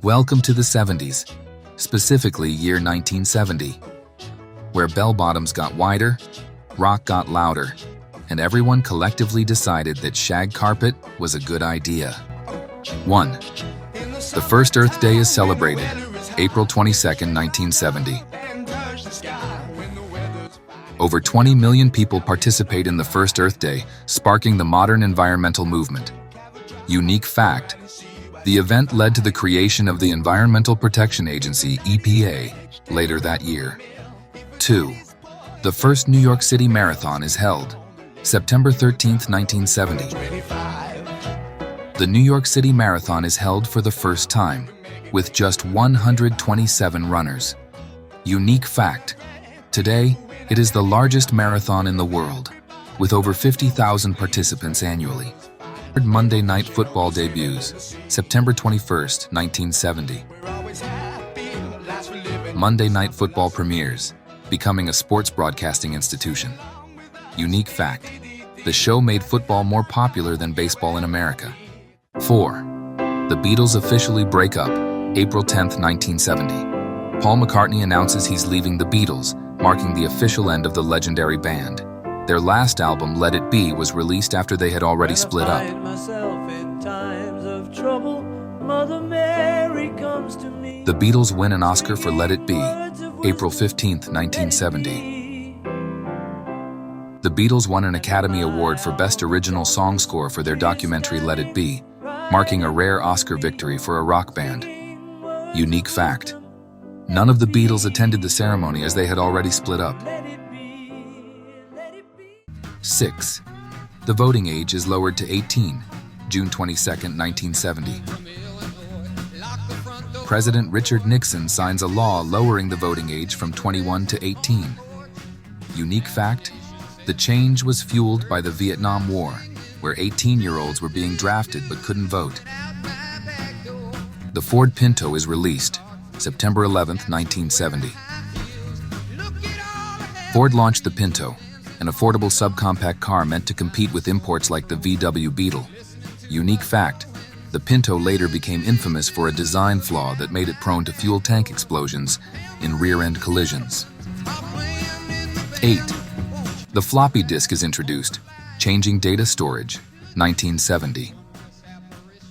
Welcome to the 70s, specifically year 1970, where bell-bottoms got wider, rock got louder, and everyone collectively decided that shag carpet was a good idea. 1. The first Earth Day is celebrated, April 22, 1970. Over 20 million people participate in the first Earth Day, sparking the modern environmental movement. Unique fact: the event led to the creation of the Environmental Protection Agency, EPA, later that year. 2. The first New York City Marathon is held, September 13, 1970. The New York City Marathon is held for the first time, with just 127 runners. Unique fact: today, it is the largest marathon in the world, with over 50,000 participants annually. Monday Night Football debuts, September 21, 1970. Monday Night Football premieres, becoming a sports broadcasting institution. Unique fact: the show made football more popular than baseball in America. 4. The Beatles officially break up, April 10, 1970. Paul McCartney announces he's leaving the Beatles, marking the official end of the legendary band. Their last album, Let It Be, was released after they had already split up. The Beatles win an Oscar for Let It Be, April 15, 1970. The Beatles won an Academy Award for Best Original Song Score for their documentary Let It Be, marking a rare Oscar victory for a rock band. Unique fact: none of the Beatles attended the ceremony as they had already split up. 6. The voting age is lowered to 18, June 22, 1970. President Richard Nixon signs a law lowering the voting age from 21 to 18. Unique fact: the change was fueled by the Vietnam War, where 18-year-olds were being drafted but couldn't vote. The Ford Pinto is released, September 11, 1970. Ford launched the Pinto, an affordable subcompact car meant to compete with imports like the VW Beetle. Unique fact: the Pinto later became infamous for a design flaw that made it prone to fuel tank explosions in rear-end collisions. 8. The floppy disk is introduced, changing data storage, 1970.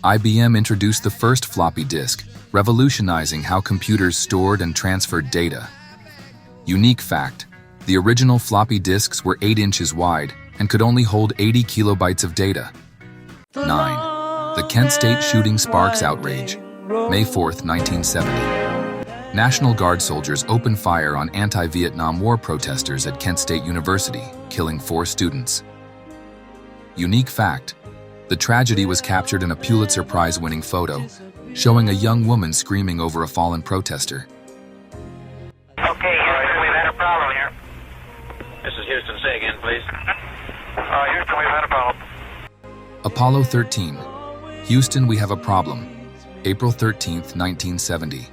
IBM introduced the first floppy disk, revolutionizing how computers stored and transferred data. Unique fact: the original floppy disks were 8 inches wide and could only hold 80 kilobytes of data. 9. The Kent State shooting sparks outrage, May 4, 1970. National Guard soldiers opened fire on anti-Vietnam War protesters at Kent State University, killing 4 students. Unique fact: the tragedy was captured in a Pulitzer Prize-winning photo, showing a young woman screaming over a fallen protester. Okay, Houston, we've had a problem here. This is Houston. Say again, please. Houston, we've had a problem. Apollo 13. Houston, we have a problem. April 13, 1970.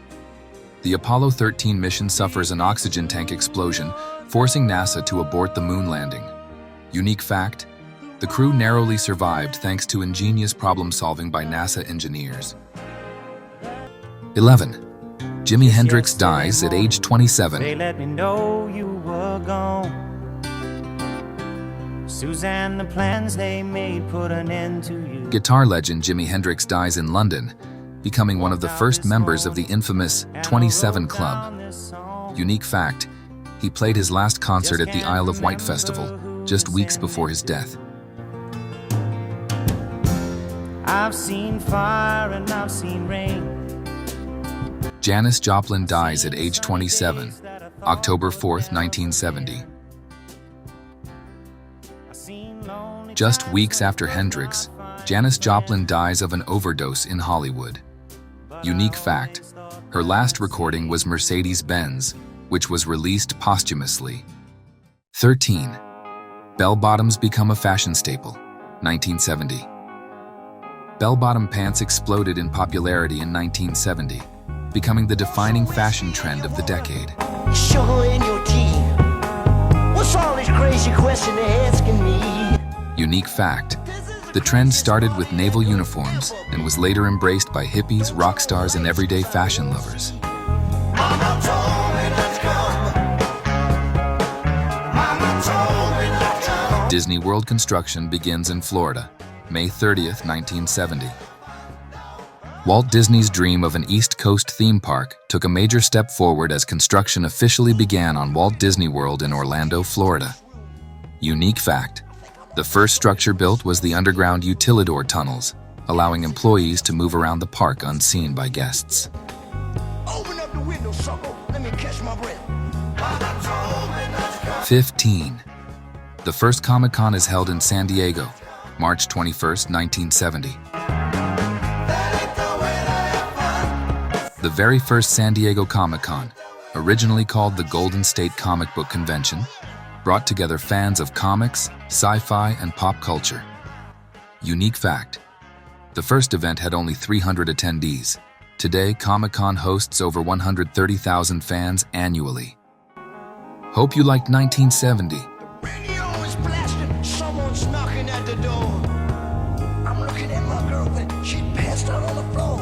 The Apollo 13 mission suffers an oxygen tank explosion, forcing NASA to abort the moon landing. Unique fact: the crew narrowly survived thanks to ingenious problem-solving by NASA engineers. 11. Jimi Hendrix dies at age 27. They let me know you were gone. Suzanne, the plans they made put an end to you. Guitar legend Jimi Hendrix dies in London, becoming one of the first members of the infamous 27 Club. Unique fact: he played his last concert at the Isle of Wight Festival, just weeks before his death. I've seen fire and I've seen rain. Janis Joplin dies at age 27, October 4, 1970. Just weeks after Hendrix, Janis Joplin dies of an overdose in Hollywood. Unique fact: her last recording was Mercedes-Benz, which was released posthumously. 13. Bell-bottoms become a fashion staple, 1970. Bell-bottom pants exploded in popularity in 1970, becoming the defining fashion trend of the decade. Sugar in your tea. What's all this crazy question they're asking me? Unique fact: The trend started with naval uniforms and was later embraced by hippies, rock stars, and everyday fashion lovers. Mama told me let's go. Mama told me let's go. Disney World construction begins in Florida, May 30th, 1970. Walt Disney's dream of an East Coast theme park took a major step forward as construction officially began on Walt Disney World in Orlando, Florida. Unique fact: the first structure built was the underground utilidor tunnels, allowing employees to move around the park unseen by guests. Open up the window, sucker. Let me catch my breath. Mama told me let's go. 15. The first Comic-Con is held in San Diego, March 21st, 1970. The very first San Diego Comic-Con, originally called the Golden State Comic Book Convention, brought together fans of comics, sci-fi, and pop culture. Unique fact: the first event had only 300 attendees. Today, Comic-Con hosts over 130,000 fans annually. Hope you liked 1970. Radio is blasting. Someone's knocking at the door. I'm looking at my girlfriend. She passed out on the floor.